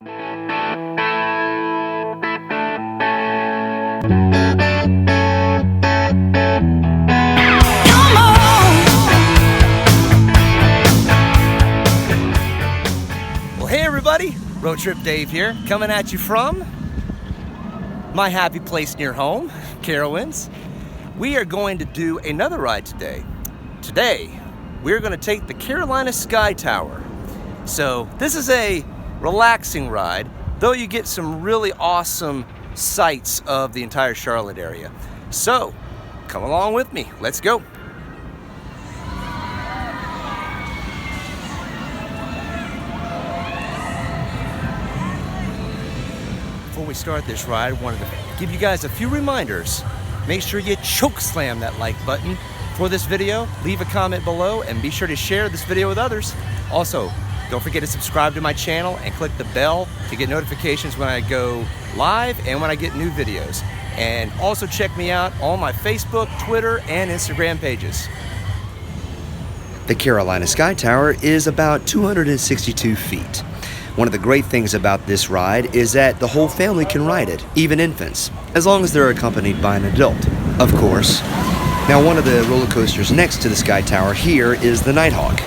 Hey everybody, Road Trip Dave here, coming at you from my happy place near home, Carowinds. We are going to do another ride today. Today, we're going to take the Carolina Skytower. So this is a relaxing ride, though you get some really awesome sights of the entire Charlotte area. So, come along with me, let's go. Before we start this ride, I wanted to give you guys a few reminders. Make sure you choke slam that like button for this video, leave a comment below, and be sure to share this video with others. Also, don't forget to subscribe to my channel and click the bell to get notifications when I go live and when I get new videos. And also check me out on my Facebook, Twitter, and Instagram pages. The Carolina Skytower is about 262 feet. One of the great things about this ride is that the whole family can ride it, even infants, as long as they're accompanied by an adult, of course. Now, one of the roller coasters next to the Skytower here is the Nighthawk.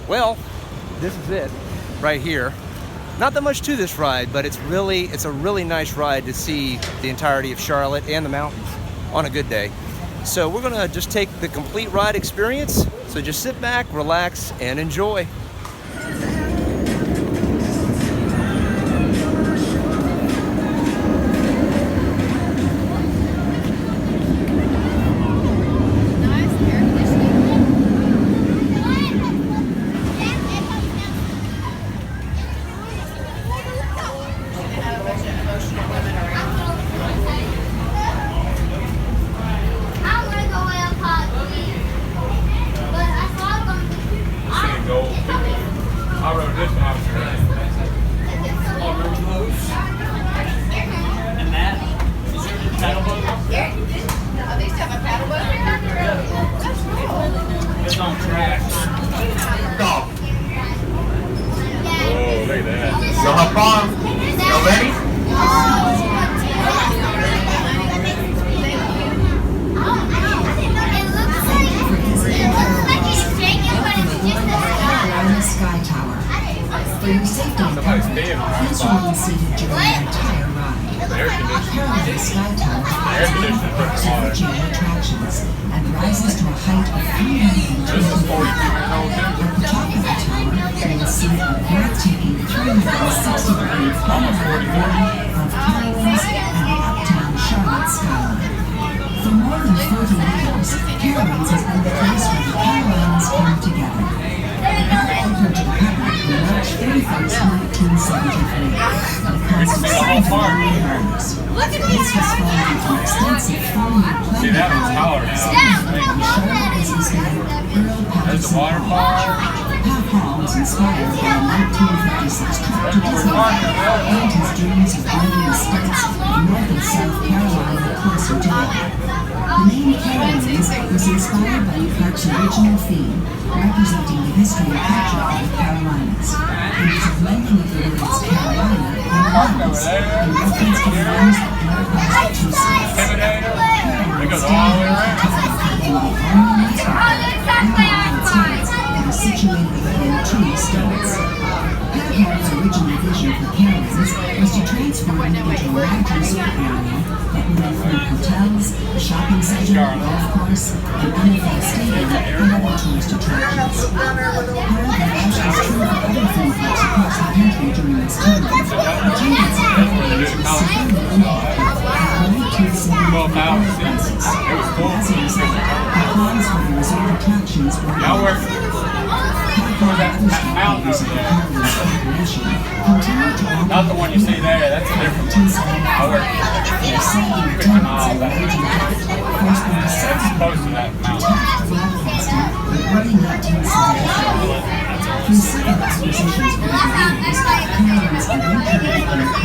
Well, this is it right here. Not that much to this ride, but it's a really nice ride to see the entirety of Charlotte and the mountains on a good day. So we're gonna just take the complete ride experience. So just sit back, relax, and enjoy. I rode this one. And that? Is there a paddle boat? Yeah. They still have a paddle boat? That's cool. It's on tracks. Oh, look at that. Y'all have fun? Y'all ready? Skytower. For your safety and comfort, please remain seated during the entire ride. Carolina Skytower is one of the park's original attractions and rises to a height of 320 feet. At the top of the tower, you will see a breathtaking 360-degree panoramic view of Carowinds and the uptown Charlotte skyline. For more than 40 years, Carowinds has been the place where the Carolines come together. Opened to the public on March 31st, 1973, at a cost of $7 million. This was followed with an extensive 4-year plan development and Charlotte businessman Earl Patterson Hall. Pat Hall was inspired by a 1956 trip to Disneyland and his dreams of bringing the states of North and South Carolina closer together. The name Carowinds was inspired by the park's original theme, representing the history and culture of the Carolinas. It is a blending of the words Carolina and Winds, in reference to the winds that blow across the two states. Carowinds stand at the top of the Carolina states that are situated within 2 states. Pat's original vision for Carowinds was to transform it into a large resort area that would include hotels, a shopping center, a golf course, an NFL stadium, and other tourist attractions. However, as was true for other theme parks across the country during this time, attendance at Carowinds was severely limited, with 1971 basis. As a result, the plans for the resort attractions were not the one you see there, that's a different one. I work 50 miles out. That's close to that mountain. Through several expositions over the years, Carowinds eventually became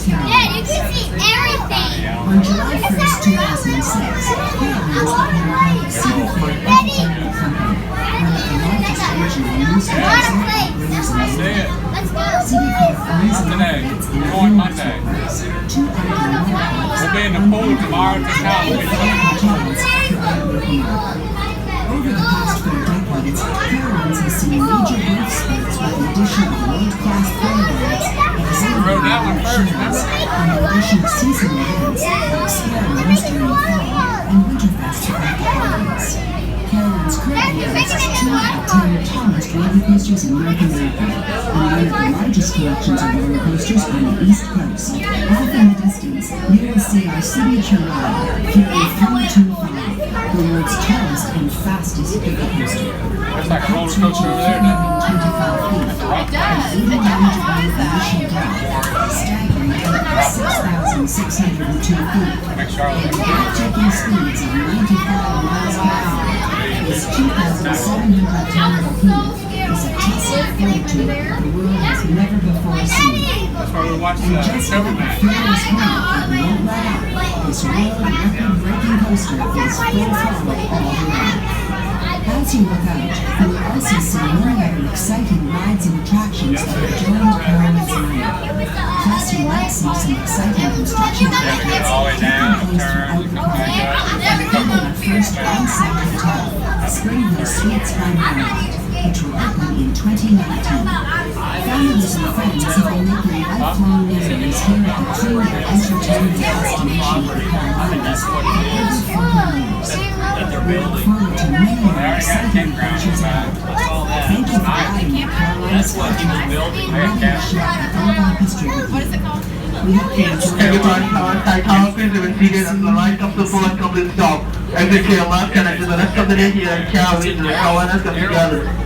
Carowinds. Dad, you can see everything. On July 1st, 2006, Carowinds became the City Entertainment Company, one of the largest regional news operators in the world. Let's go. City owns and operates in Monday. two underground parks, We'll be in the pool tomorrow to town. hotels throughout North America. Over the past 4 decades, Carowinds has seen major growth spurts with the addition of world-class playgrounds, Rode that one first, exhibits, and the addition of seasonal events like experiments during fall and winterfest throughout the holidays. Carowinds currently hosts 2 of the 10 tallest roller coasters in North America and one of the largest collections of roller coasters on the East Coast. Off in the distance, you will see our signature ride, Fury 325, the world's tallest and fastest roller coaster. There's like a roller coaster over there. 225 feet, and 89 initial depth, staggering at 6,602 feet. Make sure I look Taking speeds of 95 miles per hour, this 2,700 ton behemoth is a test of fortitude the world has never before seen. That's why we watched the Just Silver like a Man. fearless hornet that won't let up, this world record-breaking coaster is full throttle all the way. As you look out, you will also see many other exciting rides and attractions that have joined Carowinds lineup. Plus, you might see some exciting construction projects All the way down, taking place turn, throughout you the come back park, up. including our first on-site hotel, Spring Hill Suites by Marriott, which will open in 2019. Families and friends have been making lifelong memories here at the premier entertainment destination of Carowinds for over 40 years. We look forward to many more exciting adventures ahead. Thank you for riding the Carolina Skytower and letting us share all of our history with you. We hope you enjoy Everybody, Skytower, please remain seated at the right of the full and complete stop. Exit to your left and enter the rest of the day here at Carowinds and Carolina come together.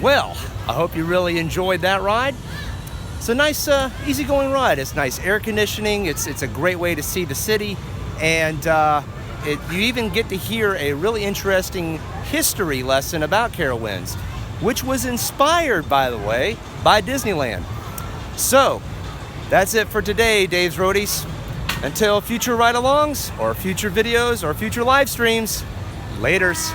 Well, I hope you really enjoyed that ride. It's a nice, easygoing ride. It's nice air conditioning. It's a great way to see the city, and you even get to hear a really interesting history lesson about Carowinds, which was inspired, by the way, by Disneyland. So, that's it for today, Dave's Roadies. Until future ride-alongs, or future videos, or future live streams, laters.